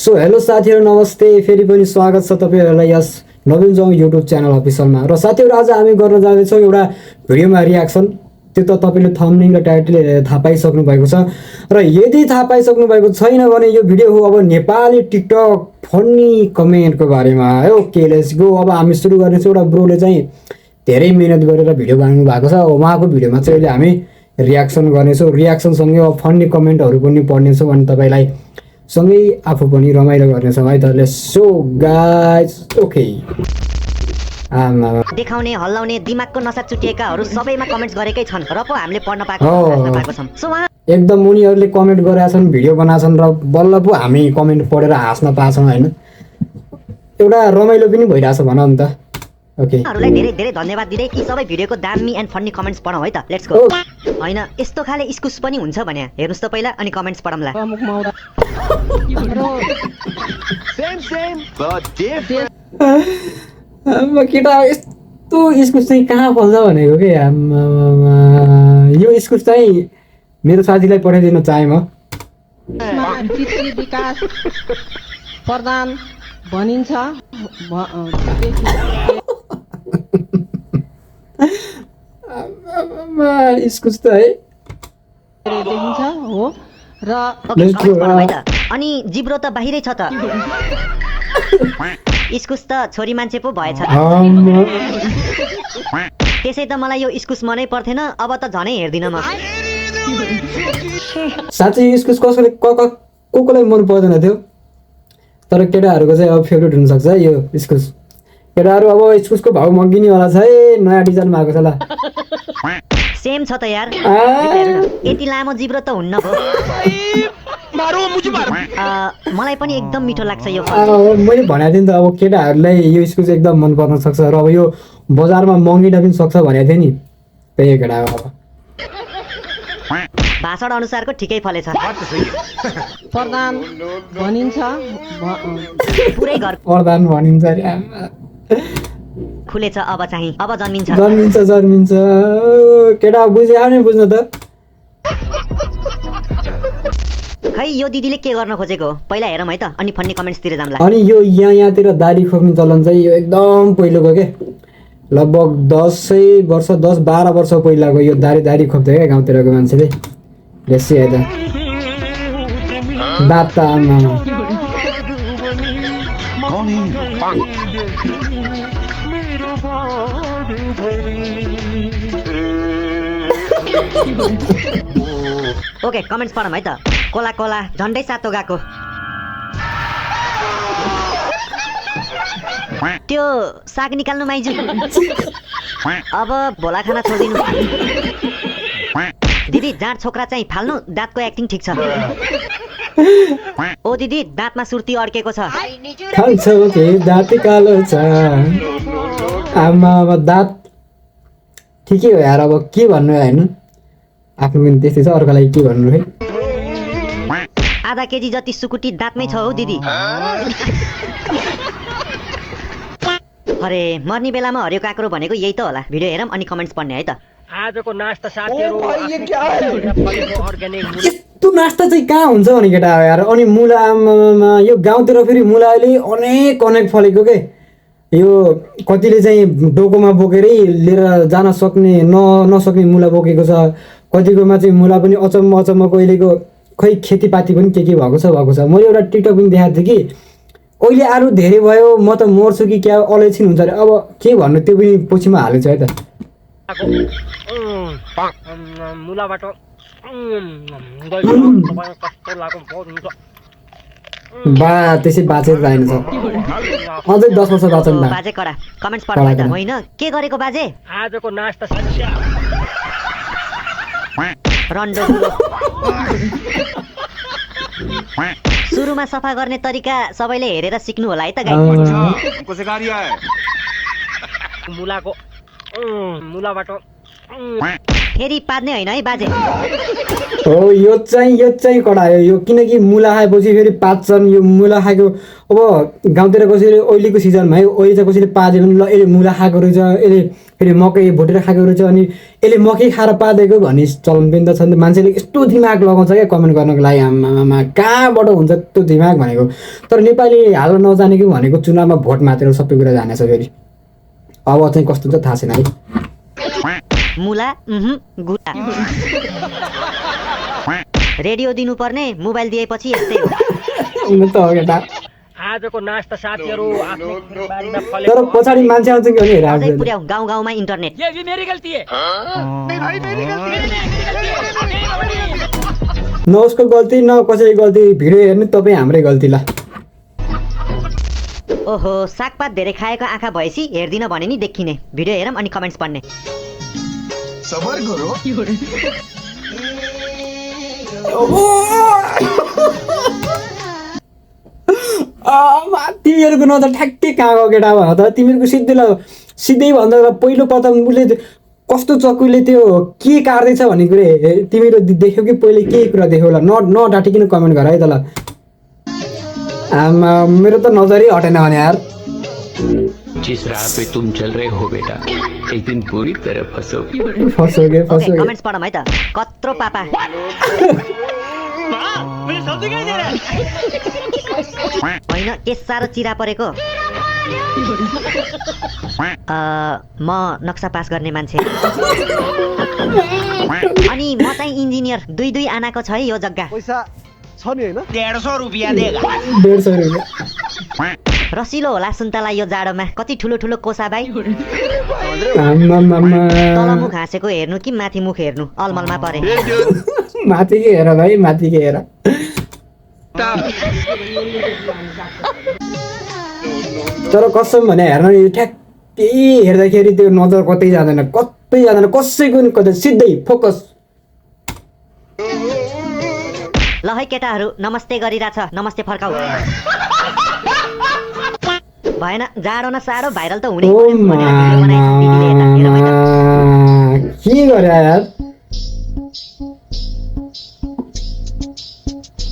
So hello साथीहरु नमस्ते फेरि पनि स्वागत छ तपाईहरुलाई यस नवीन जङ युट्युब च्यानल अफिसियलमा र साथीहरु आज हामी गर्न जाँदैछौं एउटा भिडियोमा रियाक्सन त्यो त तपाईले थम्बनेल र टाइटल हेरेर थाहा पाइसक्नु भएको छ र यदि थाहा पाइसक्नु भएको छैन भने यो भिडियो हो अब नेपाली टिकटक फन्नी कमेन्टको बारेमा है। Okay let's go. अब हामी सुरु गर्नेछौं। एउटा ब्रोले चाहिँ धेरै मेहनत गरेर भिडियो बनाउनु भएको छ। उहाँको भिडियोमा चाहिँ अहिले हामी रियाक्सन गर्नेछौं। रियाक्सन सँगै अब फन्नी कमेन्टहरु पनि पढ्नेछौं अनि तपाईलाई सँगै आफू पनि रमाइलो गर्नेछौं है त। Let's so guys okay. देखाउने हल्लाउने दिमागको नसा चुटिएकाहरु सबैमा कमेन्ट्स गरेकै छन् र पो हामीले पढ्न पाएको छौं। सो एकदम उनीहरुले कमेन्ट गरेका छन्, भिडियो बनाछन् र बल्ल पो हामी कमेन्ट पढेर हाँस्न पाछौं हैन। एउटा रमाइलो पनि भइराछ भनौं त। ओके हरुलाई धेरै धेरै धन्यवाद दिदै यी सबै भिडियोको दामी एन्ड फन्नी कमेन्ट्स पढौं है त। Let's go. हैन यस्तो खाले स्कुस पनि हुन्छ भने हेर्नुस् त पहिला अनि कमेन्ट्स पढौंला। Same but different। केटा यस्तो स्कुस चाहिँ कहाँ फल्छ भनेको के यो स्कुस चाहिँ मेरो साथीलाई पठाइदिन चाहे म। विकास प्रधान भनिन्छ स्कुस त है देखिन्छ हो र अनि जिब्रो त बाहिरै छ त। स्कुस त छोरी मान्छे पो भएछ। त्यसै त मलाई यो स्कुस मनै पर्थेन, अब त झनै हेर्दिन म। साँच्चै स्कुस कसले कोलाई मन पर्दैन थियो, तर केटाहरूको चाहिँ अब फेभरेट हुन सक्छ है यो स्कुस। केटाहरू अब स्कुसको भाउ मगिने वाला छ है, नयाँ डिजाइनमा आएको छ ल। सेम छ त यार। यति लामो जिब्रो त हुन्न भो। मलाई पनि एकदम मिठो लाग्छ यो। मैले भनेको थिएँ नि त अब केटाहरूलाई यो स्कुस एकदम मन पर्न सक्छ र अब यो बजारमा महँगिन पनि सक्छ भनेको थिएँ नि। त्यही केटा अब भाषण अनुसारको ठिकै फलेछ। प्रधान भनिन्छ पुरै घर प्रधान भनिन्छ अरे खुलेछ। अब चाहिँ अब जन्मिन्छ जन्मिन्छ केटा बुझ्यो नि, बुझ्न त। खै यो दिदीले के गर्न खोजेको पहिला हेरौँ है त अनि फन्नी कमेन्ट्स तिर जाम्ला। अनि यो यहाँतिर दाढी खोप्ने चलन चाहिँ यो एकदम पहिलोको के लगभग 10-12 वर्ष पहिलाको यो दाढी खोप्थ्यो क्या गाउँतिरको मान्छेले। लेसी है त दात त आमा ओके कमेन्ट्स पढौँ है त। कोला कोला झन्डै सातो गएको त्यो साग निकाल्नु माइजू। अब भोला खाना छोडिदिनु। दिदी जाँड छोक्रा चाहिँ फाल्नु, दाँतको एक्टिङ ठिक छ। ओ दिदी दाँतमा सुर्ती अड्केको छ। खान्छौ के दाँत कालो छ आमा दाँत ठिकै हो यार। अब के भन्नु हैन, आफ्नो पनि त्यस्तै छ, अर्कोलाई के भन्नु है। आधा केजी जति सुकुटी दाँतमै छ हौ दिदी। अरे मर्ने बेलामा हरियो काँक्रो भनेको यही त होला। भिडियो हेरौँ अनि कमेन्ट्स पढ्ने है त। आजको नास्ता साथीहरु यस्तो नास्ता चाहिँ कहाँ हुन्छ भने केटा यार। अनि मुला यो गाउँतिर फेरि मुला अहिले अनेक फलेको के। यो कतिले चाहिँ डोकोमा बोकेरै लिएर जान सक्ने नसक्ने मुला बोकेको छ। कतिकोमा चाहिँ मुला पनि अचम्मको अहिलेको खै खेतीपाती पनि के भएको छ। मैले एउटा टिकटक पनि देखाएको थिएँ कि अहिले आलु धेरै भयो म त मर्छु कि क्या अलैछिन हुन्छ अरे। अब के भन्नु त्यो पनि पछिमा हालेछ है त। मुलाबाट बा त्यसै बाँचेर जान्छ अझै 10 वर्ष बाँच्छन् बा। बाजे कडा कमेन्ट्स पढ्नु त होइन के गरेको बाजे। आजको नास्ता रन्डो सुरुमा सफा गर्ने तरिका सबैले हेरेर सिक्नु होला है त गाइस। मुलाबाट फेरि पाद्ने होइन है बाजे। हो यो चाहिँ कडा हो यो, किनकि मुला खाएपछि फेरि पाच्छन्। यो मुला खाएको अब गाउँतिर कसैले ओइलीको सिजनमा है ओइली चाहिँ कसैले पाद्यो भने ल यसले मुला खाएको रहेछ, यसले फेरि मकै भुटेर खाएको रहेछ, अनि यसले मकै खाएर पादेको भन्ने चलन पनि त छ नि त। मान्छेले यस्तो दिमाग लगाउँछ क्या कमेन्ट गर्नको लागि, आमामा कहाँबाट हुन्छ त्यो दिमाग भनेको। तर नेपाली हाल्न नजानेको भनेको चुनावमा भोट मात्र सबै कुरा जानेछ फेरि। अब चाहिँ कस्तो हुन्छ थाहा छैन है। मुला गुला। रेडियो दिनुपर्ने मोबाइल दिएपछि यस्तै हो। हुन त हो केटा, आजको नास्ता साथीहरू आफ्नो बारीमा तर फलेको पछाडि मान्छे आउँछ कि भने हेर अझै आफूले। पुर्याउ गाउँ गाउँमा इन्टरनेट। न उसको गल्ती न कसैको गल्ती, भिडियो हेर्नु तपाईँ हाम्रै गल्ती ल। ओहो सागपात धेरै खाएको आँखा भएपछि हेर्दिन भने नि देखिने। भिडियो हेरौँ अनि कमेन्ट्स पढ्ने। तिमीहरूको नजर ठ्याक्कै कहाँको केटा भयो त। तिमीहरूको सिधै भन्दा पहिलो प्रथम उसले कस्तो चक्कुले त्यो के काट्दैछ भन्ने कुरा तिमीहरू देख्यौ कि पहिले केही कुरा देख्यौ होला। नडाटिकन कमेन्ट गर है त ल। आमा मेरो त नजरै हटेन भने यार। जिस राह पे तुम चल रहे हो बेटा, एक दिन पूरी तरह फंसोगे। फसोगे ओके कमेन्ट्स पढौँ है त। कत्रो पापा। होइन के साह्रो चिरा परेको। म नक्सा पास गर्ने मान्छे। अनि म चाहिँ इन्जिनियर। दुई आनाको छ है यो जग्गा। पैसा छ नि होइन 150 रुपया देगा। 150 रुपियाँ। रसिलो होला सुन्तला यो जाडोमा। कति ठुलो ठुलो कोसा भाइ। आमामामा। तल मुख हाँसेको हेर्नु कि माथि मुख हेर्नु अलमलमा परे। माथि के हेर भाइ, माथि के हेर। तर कसम भने हेर्न यो ठ्याक्कै हेर्दाखेरि त्यो नजर कतै जाँदैन, कसैको नि कतै सिधै फोकस। ल है केटाहरू नमस्ते गरिरहेछ, नमस्ते फर्काउ। भएन जाडो न साडो भाइरल त हुनै ओ पर्यो भनेर भिडियो बनाएछु दिदीले हेर्दा। हेरौँ है त। के गरे यार।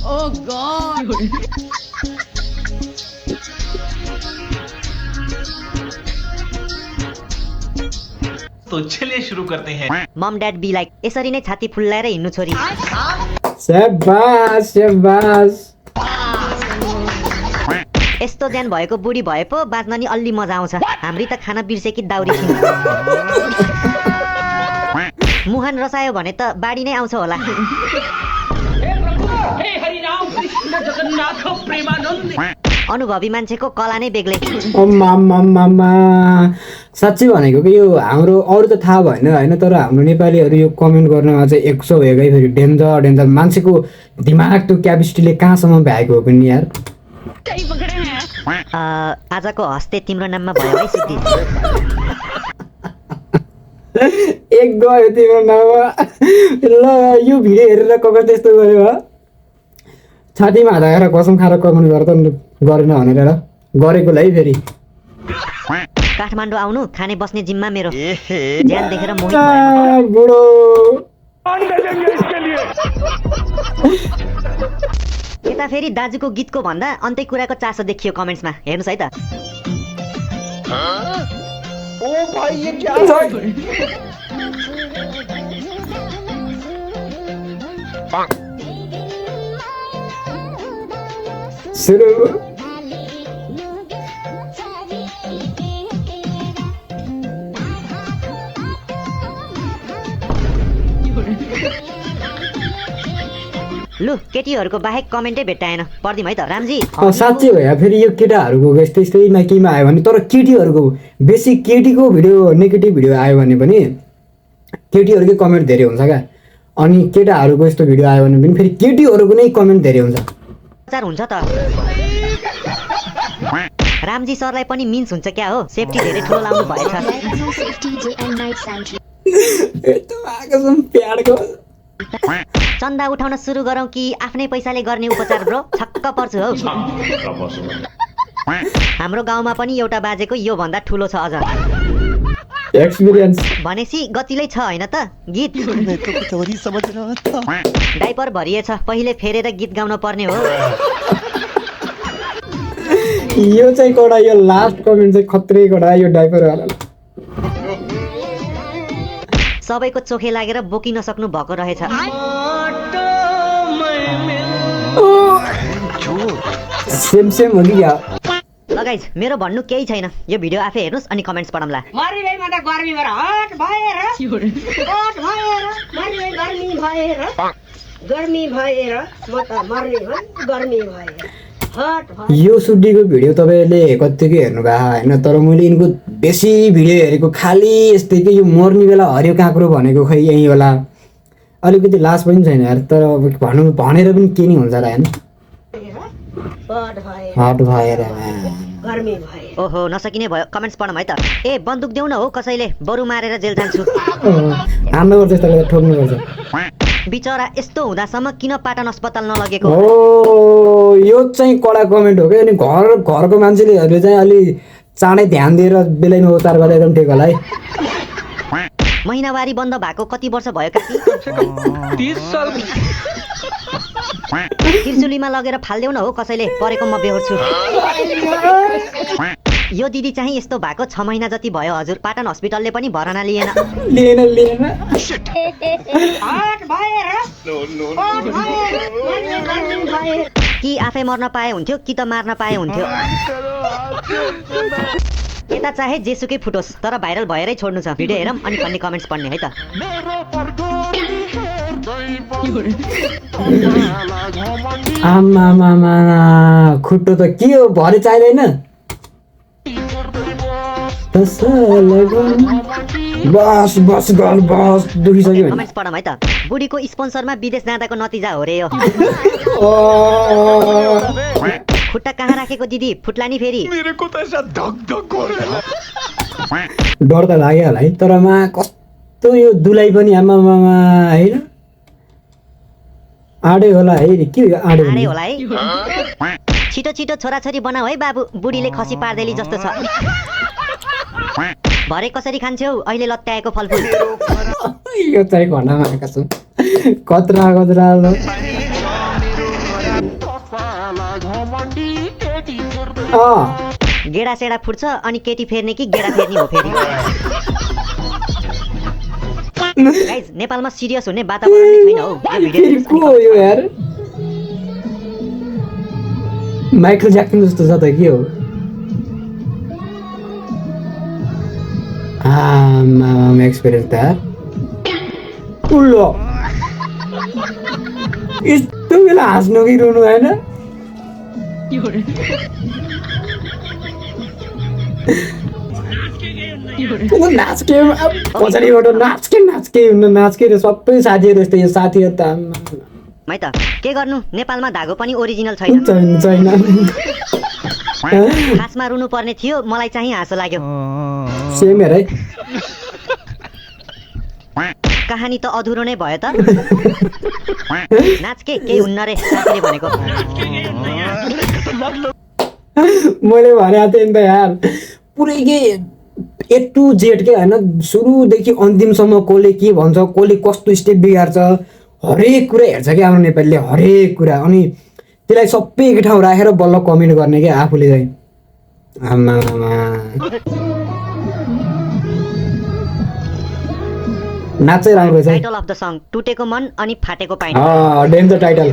Oh God! तो चलिए शुरू करते हैं। Mom dad be like. यसरी नै छाती फुल्लाएर हिँड्नु छोरी। स्याबास स्याबास। यस्तो ज्यान भएको बुढी भए पो बाँच्न नि अलि मजा आउँछ। हाम्री त खाना बिर्से कि दाउरी छिन्। मुहान रसायो भने त बाढी नै आउँछ होला। अनुभवी मान्छेको कला नै बेग्लै। मामा साँच्चै भनेको कि यो हाम्रो अरू त थाहा भएन होइन, तर हाम्रो नेपालीहरू यो कमेन्ट गर्नमा चाहिँ 100 हेगै फेरि डेन्जर मान्छेको दिमाग त्यो क्यापेसिटीले कहाँसम्म भ्याएको हो पनि यार। आजको हस्ते तिम्रो नाममा भयो है सिद्धि। एक गयो तिम्रो नाममा। ल यो भिडियो हेरेर ककर त्यस्तो गऱ्यो हो। छातीमा हात हालेर कसम खाएर कमेन्ट गर त गरेन भनेर र गरेकोलाई है फेरि। काठमाडौँ आउनु खाने बस्ने जिम्मा मेरो। ज्यान देखेर मोहित भयो। बुढो यता फेरि दाजुको गीतको भन्दा अन्त्य कुराको चासो देखियो कमेन्ट्समा। हेर्नुहोस् है त। सुरु लु केटीहरूको बाहेक कमेन्टै भेट्टाएन। पढ्दिउँ है त रामजी। साँच्चै हो यार। फेरि यो केटाहरूको यस्तैमा केहीमा आयो भने, तर केटीहरूको बेसी केटीको भिडियो नेगेटिभ भिडियो आयो भने पनि केटीहरूकै कमेन्ट धेरै हुन्छ क्या। अनि केटाहरूको यस्तो भिडियो आयो भने पनि फेरि केटीहरूको नै कमेन्ट धेरै हुन्छ। प्रचार हुन्छ त। रामजी सरलाई पनि मिन्स हुन्छ क्या हो। सेफ्टी धेरै ठुलो लाउनु भएछ। चन्दा उठाउन सुरु गरौँ कि आफ्नै पैसाले गर्ने उपचार ब्रो? छक्क पर्छु हौ। हाम्रो गाउँमा पनि एउटा बाजेको यो भन्दा ठुलो छ अझ। एक्सपिरियन्स भनेपछि गतिलै छ होइन त गीत डाइपर भरिएछ पहिले फेरेर गीत गाउन पर्ने हो यो चाहिँ कडा यो लास्ट कमेन्ट चाहिँ खत्रै कडा यो डाइपर वाला सबैको चोखे लागेर बोकिन सक्नु भएको रहेछ सेम सेम हो कि या ल गाइज मेरो भन्नु केही छैन यो भिडियो आफै हेर्नुस् अनि कमेन्ट्स पढौँला मरिँदैमा त गर्मी भएर हट भएर गर्मी भएर म त मर्ने हो गर्मी भएर हट भएर यो सुड्डीको भिडियो तपाईँले कत्तिकै हेर्नु भएको होइन तर मैले यिनको बेसी भिडियो हेरेको खालि यस्तै कि यो मर्ने बेला हरियो काँक्रो भनेको खै यहीँ होला अलिकति लाज पनि छैन यार तर अब भन्नु भनेर पनि के नि हुन्छ र होइन हट भएर हट भएर गर्मी भएर ओहो नसकिने भयो कमेन्ट्स पढौँ है त ए बन्दुक देऊ न हो कसैले बरु मारेर जेल जान्छु हान्नुपर्छ यस्तो ठोक्नुपर्छ बिचरा यस्तो हुँदासम्म किन पाटन अस्पताल नलगेको हो यो चाहिँ कडा कमेन्ट हो कि अनि घरको मान्छेले चाहिँ अलि चाँडै ध्यान दिएर बेलैमा उपचार गर्दा एकदम ठिक होला है महिनावारी बन्द भएको कति वर्ष भयो काकी त्रिशुलीमा लगेर फाल्देऊ न हो कसैले परेको म बेहोर्छु यो दिदी चाहिँ यस्तो भएको 6 महिना जति भयो हजुर पाटन हस्पिटलले पनि भरना लिएन लिएन हट भएर गर्मी भएर कि आफै मर्न पाए हुन्थ्यो कि त मार्न पाए हुन्थ्यो यता चाहे जेसुकै फुटोस् तर भाइरल भएरै छोड्नु छ भिडियो हेरौँ अनि फन्नी कमेन्ट्स पढ्ने है त आमा खुट्टो त के हो भरे चाहिँदैन बस बस गर बस दुखिसक्यो भने कमेन्ट्स पढौँ है त बुढीको स्पोन्सरमा विदेश जाँदाको नतिजा हो रे यो खुट्टा कहाँ राखेको दिदी फुट्ला नि फेरि डर त लाग्यो होला है तर मा कस्तो यो दुलाई पनि आमामा होइन आडे होला है के हो यो आडे आरे भने? होला है छिटो छिटो छोराछोरी बनाऊ है बाबु बुढीले खसी पार्देली जस्तो छ भरे कसरी खान्छौ अहिले लत्याएको फलफुल यो चाहिँ घरमा आएका छन् कत्रा कत्रा गेडा सेडा फुट्छ अनि केटी फेर्ने कि गेडा फेर्ने हो फेरि गाइज नेपालमा सिरियस हुने वातावरण नै छैन हौ यो फेरि भिडियो को हो यो यार माइकल ज्याक्सन जस्तो छ त के हो आमा एक्सपिरियन्स त उल्लो यस्तो बेला हाँस्नु कि रुनु होइन नाच्के पछाडिबाट नाच्के रे सबै साथीहरू यस्तै यो साथीहरू त आम्मा। है त के गर्नु नेपालमा धागो पनि ओरिजिनल छैन छैन खासमा रुनु पर्ने थियो मलाई चाहिँ हाँसो लाग्यो सेम हेर है कहानी त अधुरो नै भयो त नाच के केही हुन्न रे साथीले भनेको मैले भनेको थिएँ नि त यार पुरै के ए टु जेड के होइन सुरुदेखि अन्तिमसम्म कसले के भन्छ कसले कस्तो स्टेप बिगार्छ हरेक कुरा हेर्छ क्या हाम्रो नेपालीले हरेक कुरा अनि त्यसलाई सबै एक ठाउँ राखेर बल्ल कमेन्ट गर्ने क्या आफूले चाहिँ आमामा नाचै राम्रो छ टाइटल अफ द सङ टुटेको मन अनि फाटेको पाइन्ट डेन्जर टाइटल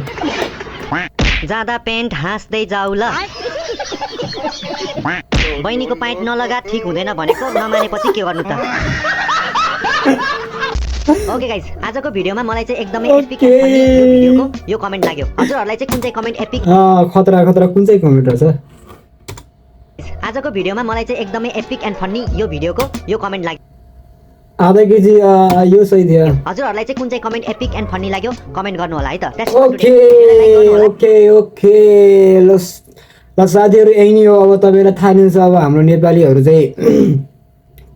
जाँदा पेन्ट हाँस्दै जाऊ ल बहिनीको पाइन्ट नलगा ठिक हुँदैन भनेको नमानेपछि के गर्नु त ओके गाइस आजको भिडियोमा मलाई चाहिँ एकदमै एपिक एन्ड फनी यो भिडियोको यो कमेन्ट लाग्यो हजुरहरूलाई चाहिँ कुन चाहिँ कमेन्ट एपिक खतरा खतरा कुन चाहिँ कमेन्ट छ आजको भिडियोमा मलाई चाहिँ एकदमै एपिक एन्ड फनी यो भिडियोको यो कमेन्ट लाग्यो आधा केजी यो सही थियो हजुरहरूलाई चाहिँ कुन चाहिँ कमेन्ट एपिक एन्ड फनी लाग्यो कमेन्ट गर्नु होला है त ओके ओके ओके ल साथीहरू यही नै हो अब तपाईँलाई थाहा नै छ अब हाम्रो नेपालीहरू चाहिँ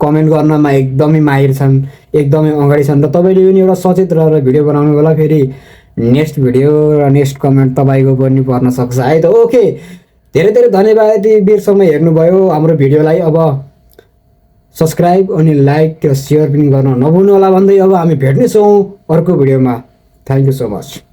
कमेन्ट गर्नमा एकदमै माहिर छन् एकदमै अगाडि छन् र तपाईँले पनि एउटा सचेत रहेर भिडियो बनाउनु होला फेरि नेक्स्ट भिडियो र नेक्स्ट कमेन्ट तपाईँको पनि पर्न सक्छ है त ओके धेरै धेरै धन्यवाद यति बेरसम्म हेर्नुभयो हाम्रो भिडियोलाई अब सब्सक्राइब अनि लाइक र सेयर पनि गर्न नभुल्नु होला भन्दै अब हामी भेट्नेछौँ अर्को भिडियोमा। Thank you so much.